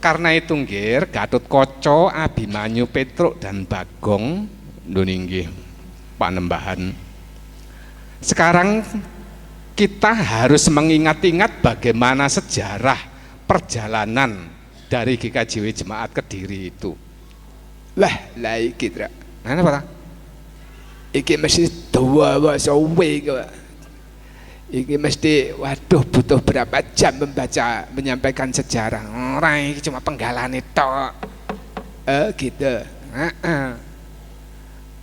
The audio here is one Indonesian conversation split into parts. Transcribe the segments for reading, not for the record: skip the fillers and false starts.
Karena itu nggih, Gatotkaca, Abimanyu, Petruk dan Bagong nggih Panembahan. Sekarang kita harus mengingat-ingat bagaimana sejarah perjalanan dari GKJW Jemaat Kediri itu. Lah iki Tra. Nah, apa? Iki mesti dawa suwe kok. Iki mesti waduh butuh berapa jam menyampaikan sejarah. Ora iki cuma penggalane tok. Gitu. Heeh.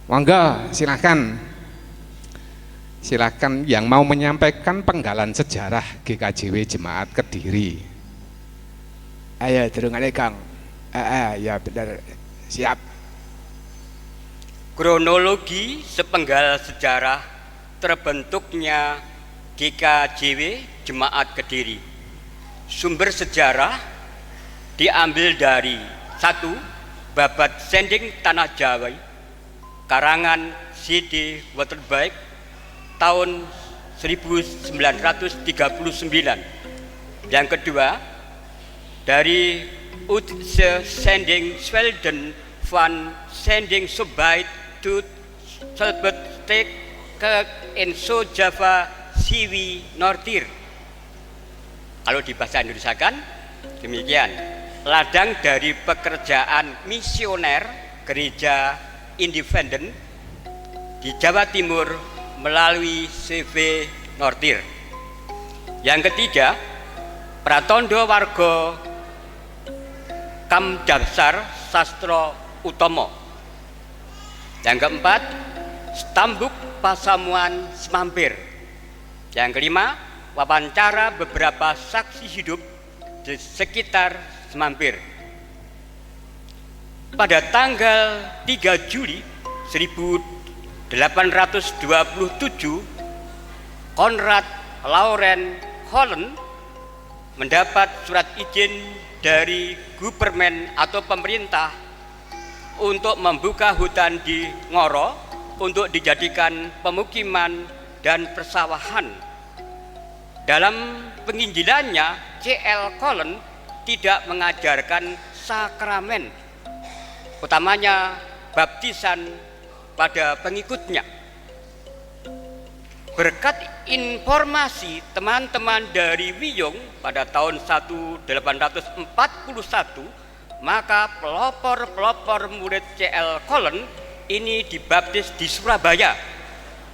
Monggo silakan. Silakan yang mau menyampaikan penggalan sejarah GKJW Jemaat Kediri. Ayo terungane Kang. Ya benar. Siap. Kronologi sepenggal sejarah terbentuknya GKJW Jemaat Kediri. Sumber sejarah diambil dari 1. Babat Sending Tanah Jawa karangan C.D. Waterbeek tahun 1939. Yang kedua dari Utse Sending Swelden van Sending Subait to Selbestek ke Enso Java Siwi Nortir. Kalau di bahasa Indonesia kan demikian, ladang dari pekerjaan misioner gereja independen di Jawa Timur melalui CV Nortir. Yang ketiga, Pratondo Warga Kamdasar Sastro Utomo. Yang keempat, Stambuk Pasamuan Semampir. Yang kelima, wawancara beberapa saksi hidup di sekitar Semampir. Pada tanggal 3 Juli 1827, Konrad Lauren Holland mendapat surat izin dari Gubermen atau pemerintah untuk membuka hutan di Ngoro untuk dijadikan pemukiman dan persawahan. Dalam penginjilannya, C.L. Collen tidak mengajarkan sakramen, utamanya baptisan pada pengikutnya. Berkat informasi teman-teman dari Wiyung pada tahun 1841, maka pelopor-pelopor murid C.L. Collen ini dibaptis di Surabaya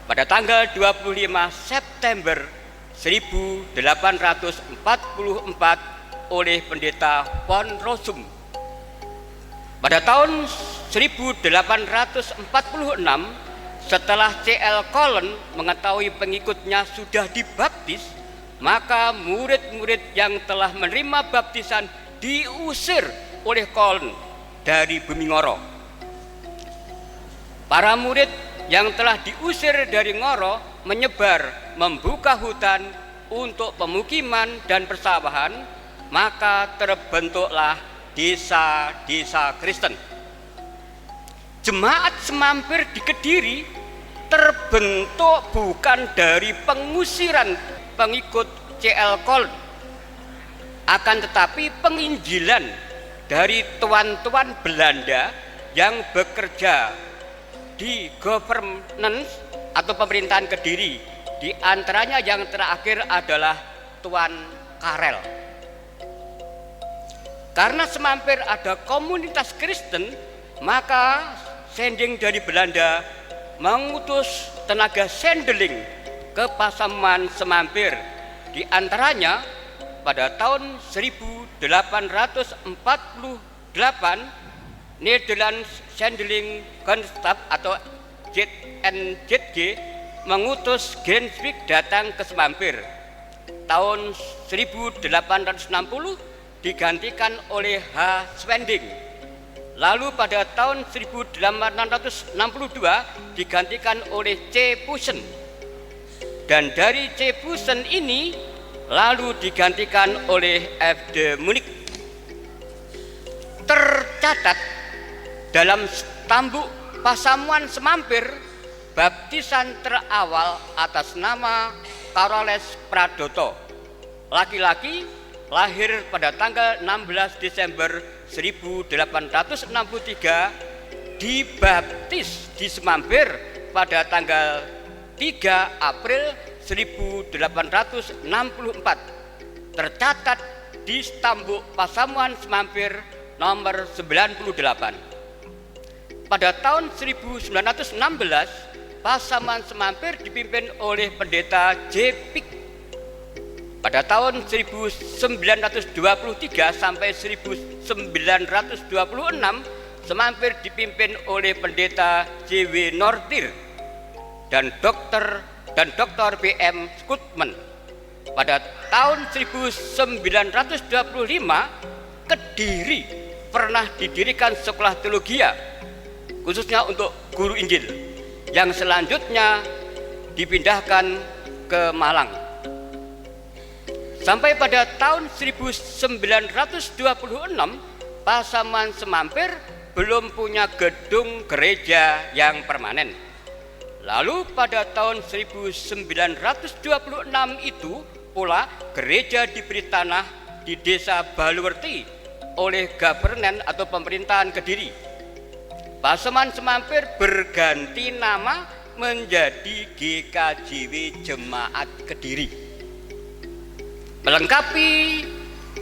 pada tanggal 25 September 1844 oleh pendeta Von Rossum. Pada tahun 1846, setelah C.L. Collen mengetahui pengikutnya sudah dibaptis, maka murid-murid yang telah menerima baptisan diusir oleh Collen dari Bumi Ngoro. Para murid yang telah diusir dari Ngoro menyebar membuka hutan untuk pemukiman dan persawahan, maka terbentuklah desa-desa Kristen. Jemaat Semampir di Kediri terbentuk bukan dari pengusiran pengikut C.L. Collen, akan tetapi penginjilan dari tuan-tuan Belanda yang bekerja di governance atau pemerintahan Kediri. Di antaranya yang terakhir adalah Tuan Karel. Karena Semampir ada komunitas Kristen, maka Sending dari Belanda mengutus tenaga sendeling ke Pasaman Semampir. Di antaranya pada tahun 1848 Nederlands Sendeling Genstab atau ZNZG mengutus Genswijk datang ke Semampir. Tahun 1860 digantikan oleh H. Swending. Lalu pada tahun 1862 digantikan oleh C. Pusen. Dan dari C. Pusen ini lalu digantikan oleh F. de Munich. Tercatat dalam Stambuk Pasamuan Semampir, baptisan terawal atas nama Karoles Pradoto, laki-laki, lahir pada tanggal 16 Desember 1863, dibaptis di Semampir pada tanggal 3 April 1864, tercatat di Stambuk Pasamuan Semampir nomor 98. Pada tahun 1916, Pasamuan Semampir dipimpin oleh Pendeta J. Pik. Pada tahun 1923 sampai 1926, Semampir dipimpin oleh Pendeta J.W. Nortir dan Dr. B.M. Skutman. Pada tahun 1925, Kediri pernah didirikan sekolah teologia khususnya untuk guru Injil, yang selanjutnya dipindahkan ke Malang. Sampai pada tahun 1926, Pasamuan Semampir belum punya gedung gereja yang permanen. Lalu pada tahun 1926 itu pula gereja diberi tanah di Desa Baluwerti oleh Gabernen atau pemerintahan Kediri. Pasamuan Semampir berganti nama menjadi GKJW Jemaat Kediri. Melengkapi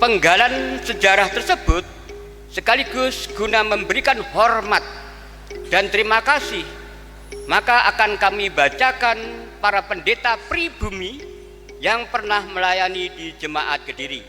penggalan sejarah tersebut, sekaligus guna memberikan hormat dan terima kasih, maka akan kami bacakan para pendeta pribumi yang pernah melayani di Jemaat Kediri.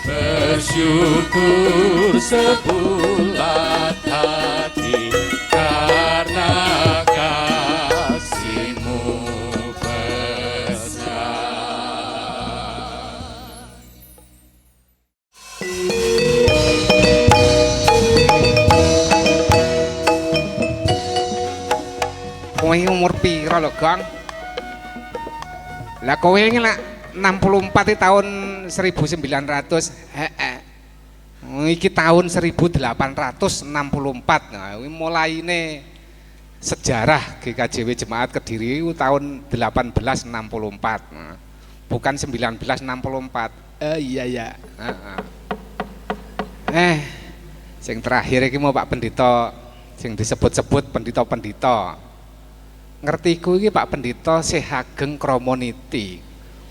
Bersyukur sebulat hati karena kasih-Mu besar. Kowe umur pira lho, Gang? Lah kowe iki nak 64 tahun 1900. Iki tahun 1864. Nah, ini mulaine sejarah GKJW Jemaat Kediri itu tahun 1864. Nah, bukan 1964. Iya ya. Sing terakhir iki mau Pak Pendito sing disebut-sebut pendito-pendito. Ngertiku iki Pak Pendito Sehageng Kromoniti.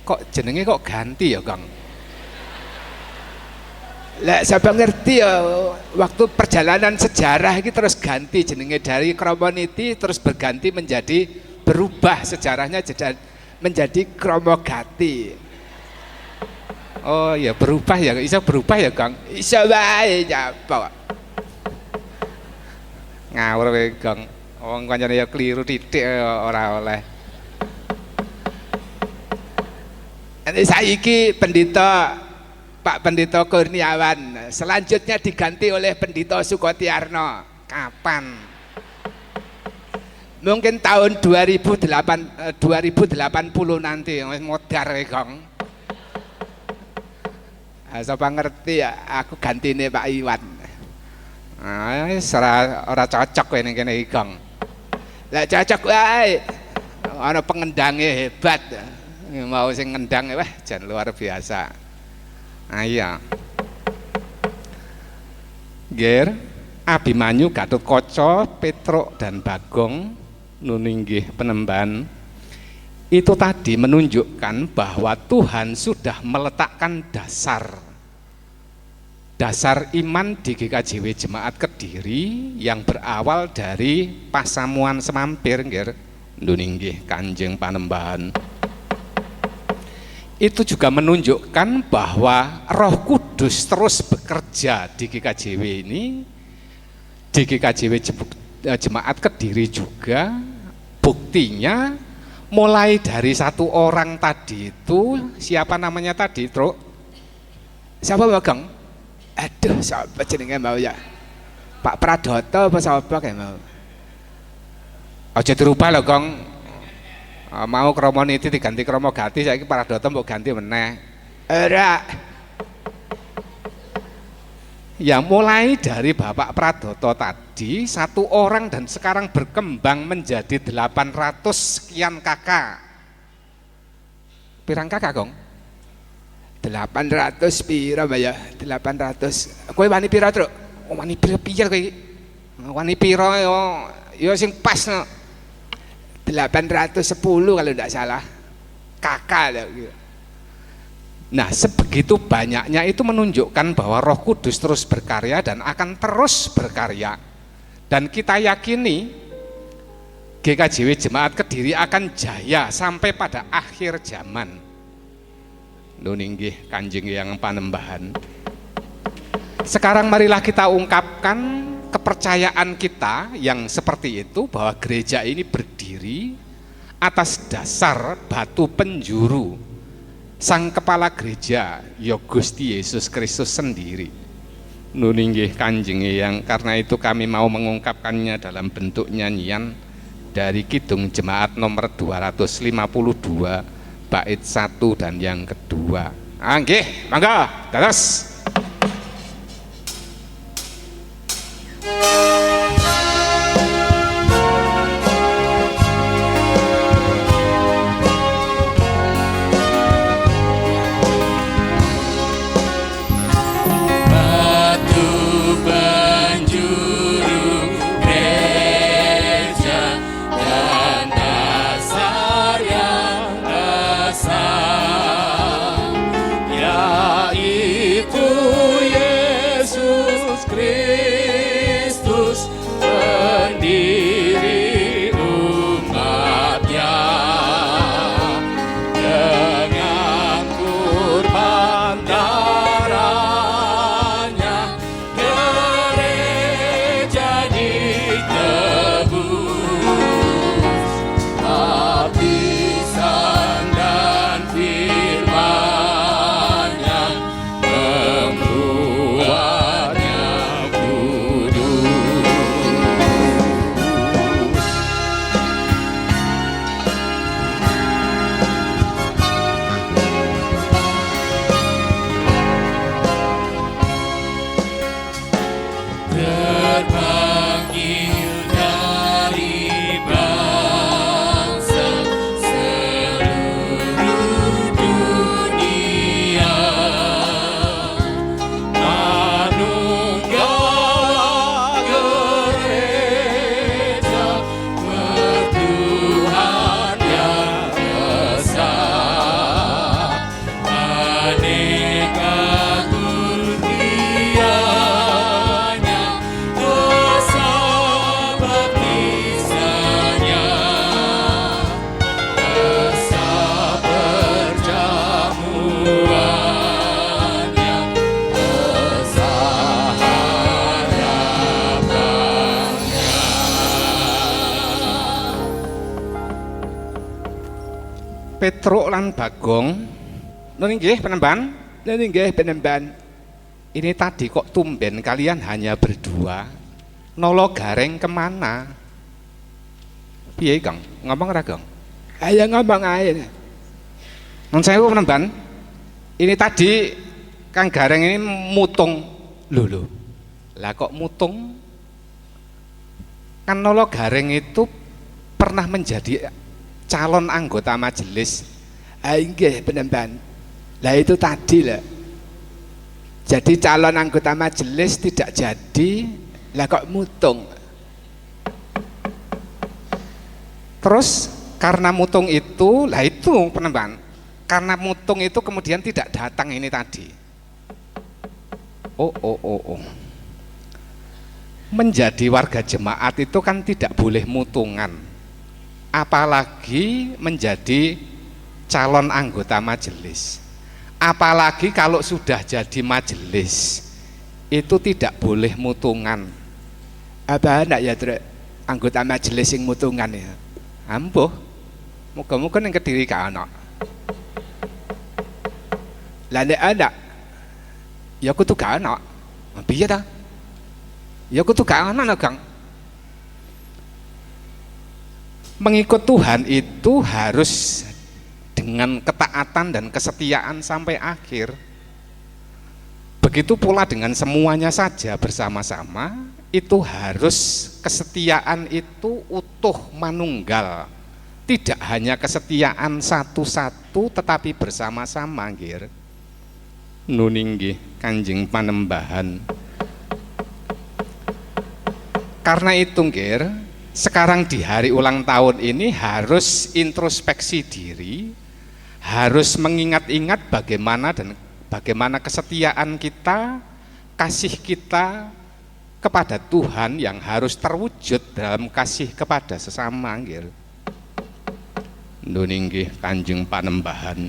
Kok jenenge kok ganti ya, Kang? Lah siapa ngerti ya, waktu perjalanan sejarah ini terus ganti jenenge dari Kromoniti terus berganti menjadi berubah sejarahnya menjadi Kromogati. Oh ya berubah ya, bisa berubah ya, Kang? Iso wae nyapa. Ngawur kowe, Kang. Wong kancane ya keliru titik ora oleh. Saiki pendeta Pak Pendeta Kurniawan selanjutnya diganti oleh Pendeta Sukotiarno. Kapan? Mungkin tahun 2080 nanti modar Kong. Sapa ngerti ya aku gantine Pak Iwan. Ora cocok kowe ning kene iki, Gong. Lah cocok wae. Ana pengendangnya hebat. Mau sing ngendang wah jan luar biasa. Iya. Ger, Abimanyu, Gatotkaca, Petruk dan Bagong nuninggih Penemban itu tadi menunjukkan bahwa Tuhan sudah meletakkan dasar iman di GKJW Jemaat Kediri yang berawal dari pasamuan semampir nger nuninggih Kanjeng Panembahan. Itu juga menunjukkan bahwa Roh Kudus terus bekerja di GKJW ini, di GKJW Jemaat Kediri juga. Buktinya mulai dari satu orang tadi itu, siapa namanya tadi, Truk? Siapa Bagong? Aduh, siapa jenenge mau ya? Pak Pradoto apa siapa kayak mau? Aja dirubah lho, Gong. Mau Kromoniti diganti Kromogati, saiki Pradoto mbok ganti meneh. Ora. Ya mulai dari Bapak Pradoto tadi satu orang dan sekarang berkembang menjadi 800 sekian kakak. Pirang kakak, Gong? 800 pira Mbak ya? 800. Kowe wani pira, Truk? Wani pira piye kowe iki? Wani pira yo sing pas no. 810 kalau tidak salah. Kakak loh. Nah, sebegitu banyaknya itu menunjukkan bahwa Roh Kudus terus berkarya dan akan terus berkarya. Dan kita yakini GKJW Jemaat Kediri akan jaya sampai pada akhir zaman. Nuninggih Kanjeng yang Panembahan. Sekarang marilah kita ungkapkan kepercayaan kita yang seperti itu, bahwa gereja ini berdiri atas dasar batu penjuru Sang Kepala Gereja ya Gusti Yesus Kristus sendiri. Nuninggih Kanjeng yang, karena itu kami mau mengungkapkannya dalam bentuk nyanyian dari Kidung Jemaat nomor 252 bait 1 dan yang kedua. Nggih, mangga, dados. Yaitu Petruk lan Bagong. Nun nggih penemban. Ini nggih penemban. Ini tadi kok tumben kalian hanya berdua. Nolo Gareng kemana? Piye Kang? Ngomong ora Kang? Ayo ngomong aja. Nun sewu penemban. Ini tadi Kang Gareng ini mutung. Lho. Lah kok mutung? Kan Nolo Gareng itu pernah menjadi calon anggota majelis. Nggih penemban. Lah itu tadi lah. Jadi calon anggota majelis tidak jadi, lah kok mutung. Terus karena mutung itu, lah itu penemban. Karena mutung itu kemudian tidak datang ini tadi. Oh. Menjadi warga jemaat itu kan tidak boleh mutungan. Apalagi menjadi calon anggota majelis. Apalagi kalau sudah jadi majelis, itu tidak boleh mutungan. Apa anak ya Trek? Anggota majelis yang mutungan ya? Ampuh, muga-muga yang Kediri ka ana. Lah nek anak Ya kudu gak ana. Piye ta? Ya kudu gak ana Kang. Mengikut Tuhan itu harus dengan ketaatan dan kesetiaan sampai akhir. Begitu pula dengan semuanya saja bersama-sama, itu harus kesetiaan itu utuh manunggal. Tidak hanya kesetiaan satu-satu tetapi bersama-sama nggih. Nuninggih Kanjeng Panembahan. Karena itu nggih, sekarang di hari ulang tahun ini harus introspeksi diri, harus mengingat-ingat bagaimana kesetiaan kita, kasih kita kepada Tuhan yang harus terwujud dalam kasih kepada sesama nggih. Nuninggih Kanjeng Panembahan.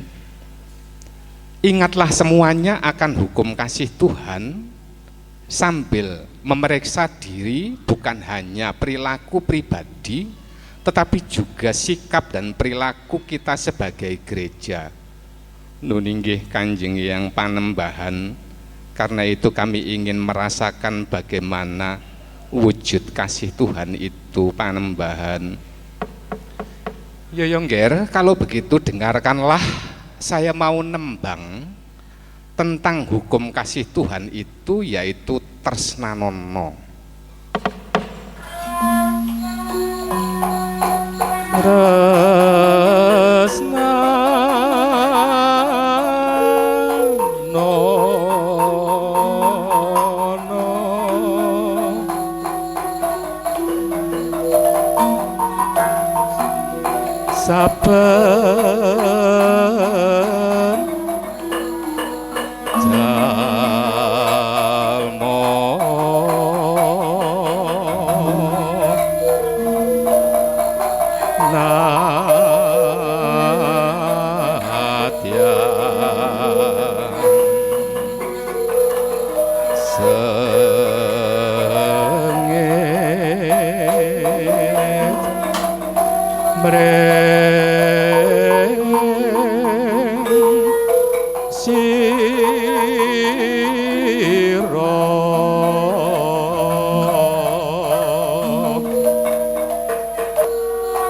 Ingatlah semuanya akan hukum kasih Tuhan sambil memeriksa diri, bukan hanya perilaku pribadi tetapi juga sikap dan perilaku kita sebagai gereja. Nuninggih Kanjeng yang Panembahan. Karena itu kami ingin merasakan bagaimana wujud kasih Tuhan itu Panembahan. Yoyongger, kalau begitu dengarkanlah saya mau nembang tentang hukum kasih Tuhan itu, yaitu tresnanono. Saben jalmo nadyan mreng sira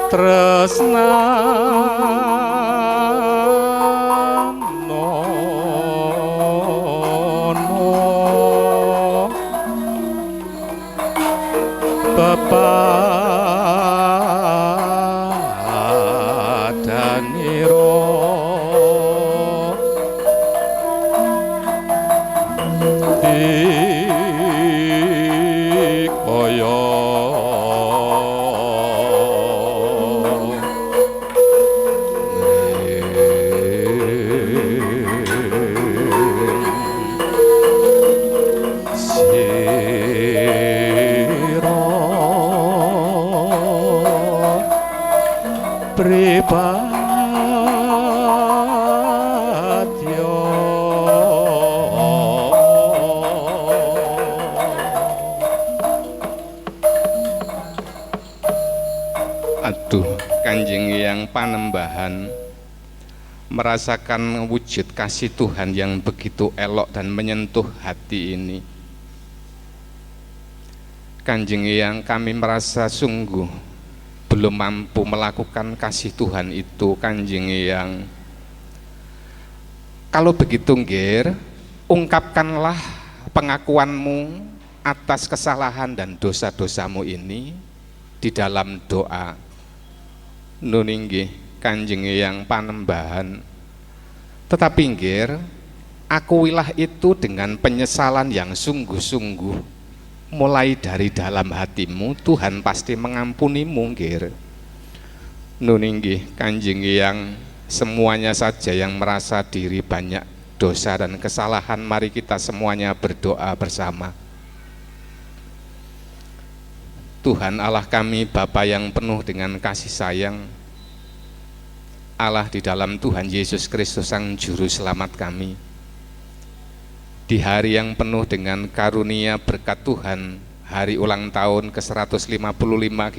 tresnanono pepadaniro dikaya sira pripadya. Aduh, Kanjeng yang Panembahan, merasakan wujud kasih Tuhan yang begitu elok dan menyentuh hati ini. Kanjeng Eyang, kami merasa sungguh belum mampu melakukan kasih Tuhan itu, Kanjeng Eyang. Kalau begitu, Ngir, ungkapkanlah pengakuanmu atas kesalahan dan dosa-dosamu ini di dalam doa. Nun inggih Kanjeng Eyang Panembahan. Tetapi Ngir, akuilah itu dengan penyesalan yang sungguh-sungguh. Mulai dari dalam hatimu, Tuhan pasti mengampunimu, Ngir. Nun inggih Kanjeng Eyang, semuanya saja yang merasa diri banyak dosa dan kesalahan, mari kita semuanya berdoa bersama. Tuhan Allah kami, Bapa yang penuh dengan kasih sayang, Allah di dalam Tuhan Yesus Kristus Sang Juru Selamat kami, di hari yang penuh dengan karunia berkat Tuhan, hari ulang tahun ke-155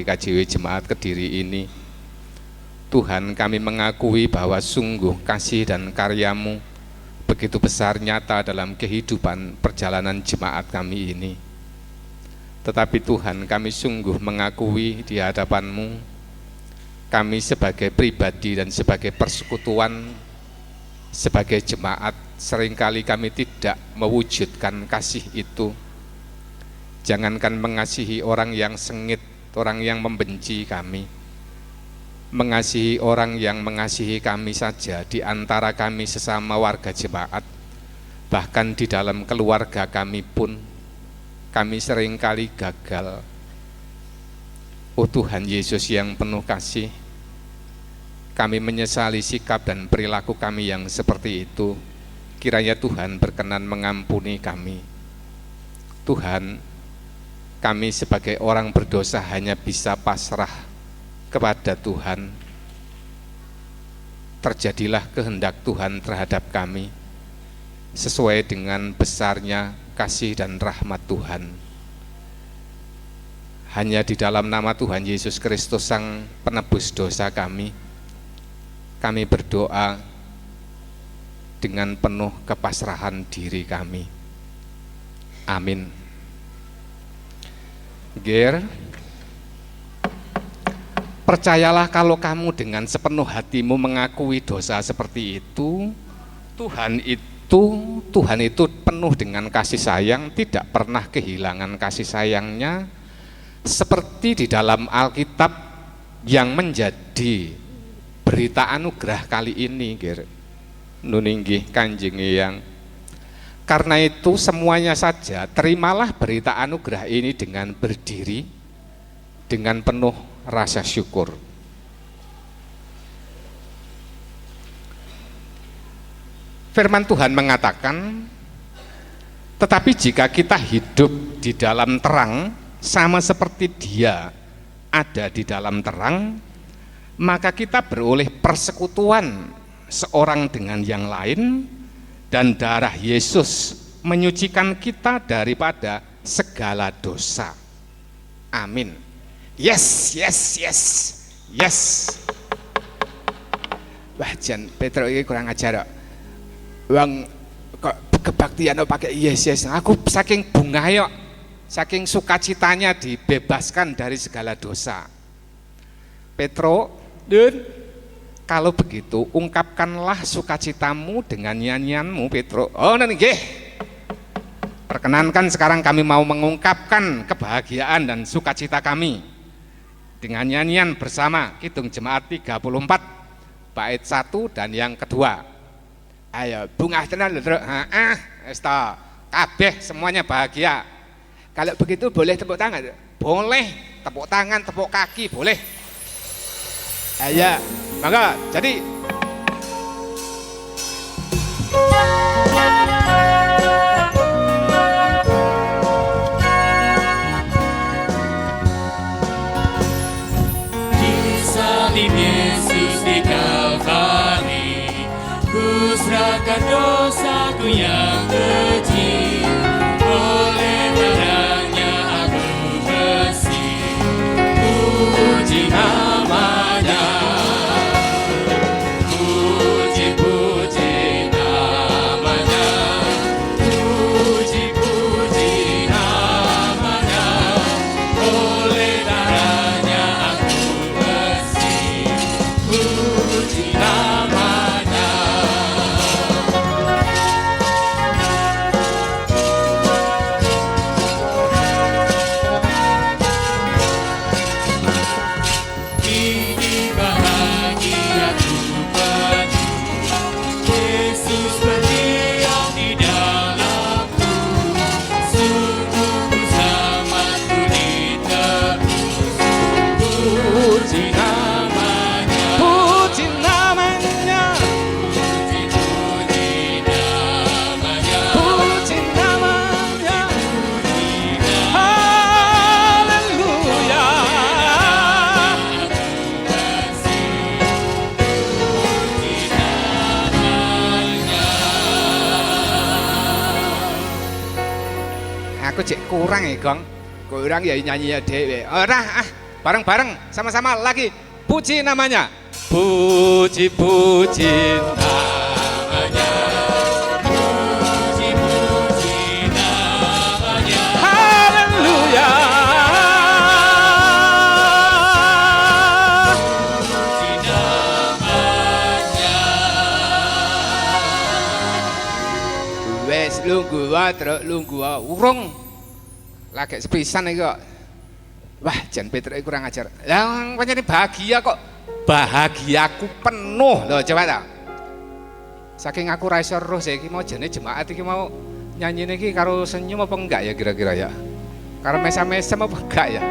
GKJW Jemaat Kediri ini, Tuhan, kami mengakui bahwa sungguh kasih dan karya-Mu begitu besar nyata dalam kehidupan perjalanan jemaat kami ini. Tetapi Tuhan, kami sungguh mengakui di hadapan-Mu, kami sebagai pribadi dan sebagai persekutuan, sebagai jemaat, seringkali kami tidak mewujudkan kasih itu. Jangankan mengasihi orang yang sengit, orang yang membenci kami, mengasihi orang yang mengasihi kami saja di antara kami sesama warga jemaat, bahkan di dalam keluarga kami pun, kami seringkali gagal. Oh Tuhan Yesus yang penuh kasih, kami menyesali sikap dan perilaku kami yang seperti itu. Kiranya Tuhan berkenan mengampuni kami. Tuhan, kami sebagai orang berdosa hanya bisa pasrah kepada Tuhan. Terjadilah kehendak Tuhan terhadap kami sesuai dengan besarnya kasih dan rahmat Tuhan. Hanya di dalam nama Tuhan Yesus Kristus Sang Penebus dosa kami berdoa dengan penuh kepasrahan diri kami. Amin. Ger, percayalah kalau kamu dengan sepenuh hatimu mengakui dosa seperti itu, Tuhan itu penuh dengan kasih sayang, tidak pernah kehilangan kasih sayangnya, seperti di dalam Alkitab yang menjadi berita anugerah kali ini, Ger. Nun inggih Kanjeng Eyang. Karena itu semuanya saja terimalah berita anugerah ini dengan berdiri, dengan penuh rasa syukur. Firman Tuhan mengatakan, tetapi jika kita hidup di dalam terang, sama seperti Dia ada di dalam terang, maka kita beroleh persekutuan seorang dengan yang lain, dan darah Yesus menyucikan kita daripada segala dosa. Amin. Yes. Wah, Jan Petro ini kurang ajar kok. Wong kok kebaktian pakai yes. Aku saking bunga saking sukacitanya dibebaskan dari segala dosa. Petro, Dun, kalau begitu ungkapkanlah sukacitamu dengan nyanyianmu, Petro. Oh, nggih. Perkenankan sekarang kami mau mengungkapkan kebahagiaan dan sukacita kami dengan nyanyian bersama Kidung Jemaat 34 bait 1 dan yang kedua. Ayo bungah tenan lho, esta kabeh semuanya bahagia. Kalau begitu boleh tepuk tangan? Boleh, tepuk tangan, tepuk kaki boleh. Ayo, mangga. Jadi salib Yesus di Kalvari, ku serahkan dosaku yang kecil, oleh darahnya aku bersih, puji namanya, puji aku cek kurang ya Gong. Kurang ya nyanyi ya dewe. Ora bareng-bareng sama-sama lagi. Puji namanya. Puji-puji namanya, puji-puji namanya, Haleluya. puji namanya. Wes lungguh truk lungguh. Urung. Lagi sepisan iki kok. Wah, Jan Petruk kurang ajar. Lah pancen bahagia kok. Bahagiaku penuh loh, coba ta. Saking aku ra iso roh saiki mau jane jemaat iki mau nyanyine iki karo senyum apa enggak ya kira-kira ya? Karo mesam-mesam apa enggak ya?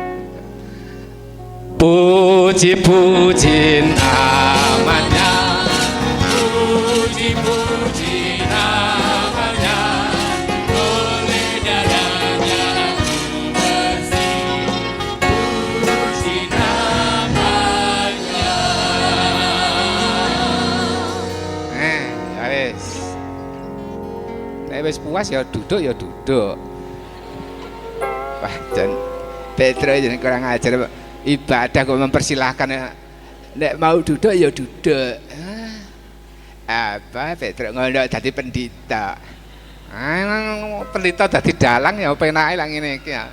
Puji-puji namanya, Puji-puji namanya, oleh darahnya aku bersih. Puji namanya. ya wis. Nek wis puas ya duduk ya duduk. Wah, Jan Petruk jadi kurang ajar. Ibadah kok mempersilahkan ya. Nek mau duduk ya duduk. Apa Petruk ngono dadi pendeta. Pendeta dadi dalang ya penake lah ngene iki ya.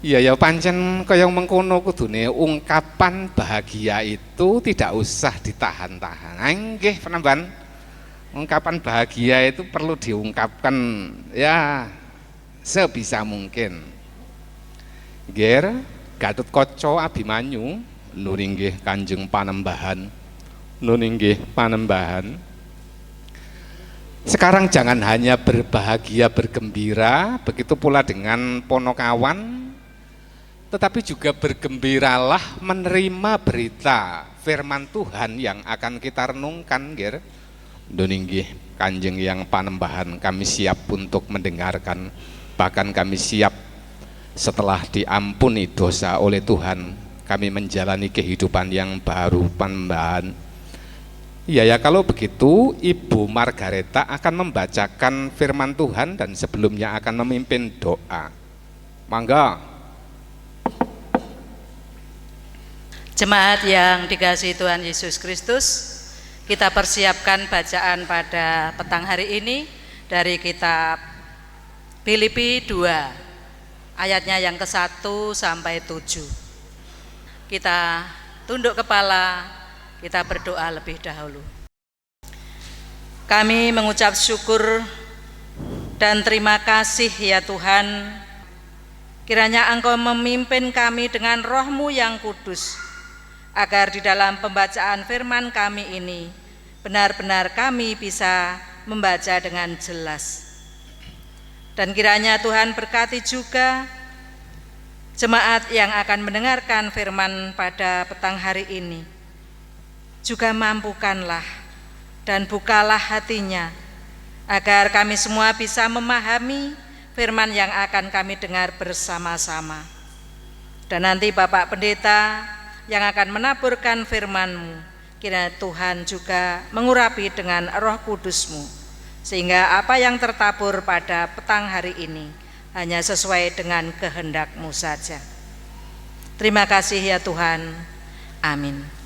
Iya ya pancen kaya mengkono kudune ungkapan bahagia itu tidak usah ditahan-tahan. Nggih penambahan. Ungkapan bahagia itu perlu diungkapkan ya sebisa mungkin. Ger Gatotkaca Abimanyu nun inggih Kanjeng Panembahan. Nun inggih Panembahan. Sekarang jangan hanya berbahagia bergembira, begitu pula dengan Ponokawan, tetapi juga bergembiralah menerima berita firman Tuhan yang akan kita renungkan, ger. Nun inggih Kanjeng yang Panembahan, kami siap untuk mendengarkan, bahkan kami siap setelah diampuni dosa oleh Tuhan, kami menjalani kehidupan yang baru, Panembahan. Iya ya, kalau begitu Ibu Margareta akan membacakan firman Tuhan dan sebelumnya akan memimpin doa. Mangga. Jemaat yang dikasihi Tuhan Yesus Kristus, kita persiapkan bacaan pada petang hari ini dari kitab Filipi 2 ayatnya yang ke-1 sampai 7. Kita tunduk kepala, kita berdoa lebih dahulu. Kami mengucap syukur dan terima kasih ya Tuhan, kiranya Engkau memimpin kami dengan roh-Mu yang kudus, agar di dalam pembacaan firman kami ini benar-benar kami bisa membaca dengan jelas. Dan kiranya Tuhan berkati juga jemaat yang akan mendengarkan firman pada petang hari ini. Juga mampukanlah dan bukalah hatinya, agar kami semua bisa memahami firman yang akan kami dengar bersama-sama. Dan nanti Bapak Pendeta yang akan menaburkan firman-Mu, kiranya Tuhan juga mengurapi dengan Roh Kudus-Mu, sehingga apa yang tertabur pada petang hari ini hanya sesuai dengan kehendak-Mu saja. Terima kasih ya Tuhan. Amin.